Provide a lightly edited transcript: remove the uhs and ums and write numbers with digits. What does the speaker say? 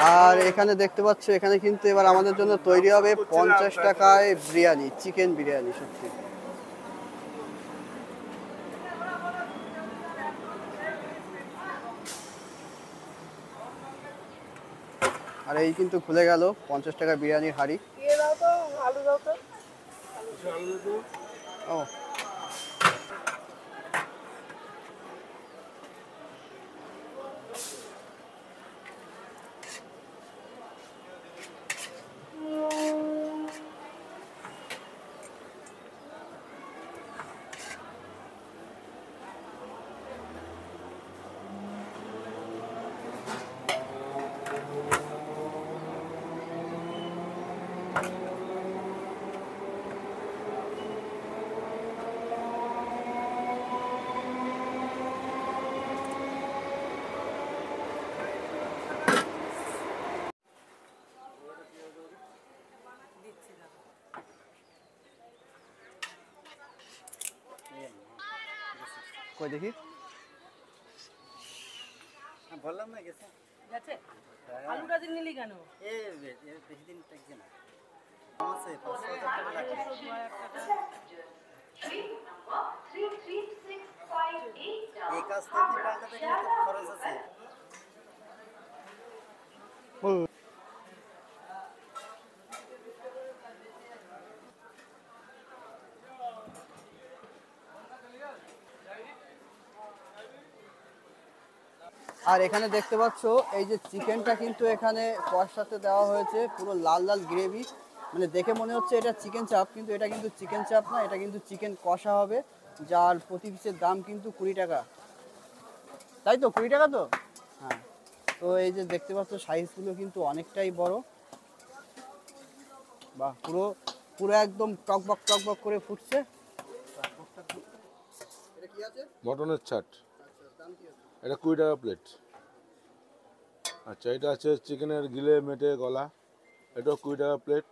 আর এখানে দেখতে পাচ্ছ, এখানে কিন্তু এবার আমাদের জন্য তৈরি হবে 50 টাকায় বিরিয়ানি, চিকেন বিরিয়ানি। সত্যি আর এই কিন্তু খুলে গেল 50 টাকা বিরিয়ানির হাঁড়ি। ও কই দেখি, বললাম না গেছে গেছে। আলুটা দিন নিলি কেন? বেশি দিন থাকছে না, আছে 5,000 টাকা লাগবে। এই কাজ করতে পাল্টাতে গেলে তো খরচ আছে। আর এখানে দেখতে পাচ্ছ এই যে চিকেনটা কিন্তু এখানে কষাতে দেওয়া হয়েছে, পুরো লাল লাল গ্রেভি। মানে দেখে মনে হচ্ছে এটা চিকেন চাপ, কিন্তু এটা কিন্তু চিকেন চাপ না, এটা কিন্তু চিকেন কষা হবে, যার প্রতি পিসের দাম কিন্তু 20 টাকা। তাই তো, 20 টাকা তো? হ্যাঁ। তো এই যে দেখতে পাচ্ছ সাইজগুলো কিন্তু অনেকটাই বড়। বাহ, পুরো পুরো একদম টকবক টকবক করে ফুটছে। এটা কি আছে? মটনের ছাট, আচ্ছা, দাম কি আছে? এটা 20 টাকা প্লেট। আচ্ছা, এটা আছে চিকেনের গিলে মেটে গলা, এটাও 20 টাকা প্লেট।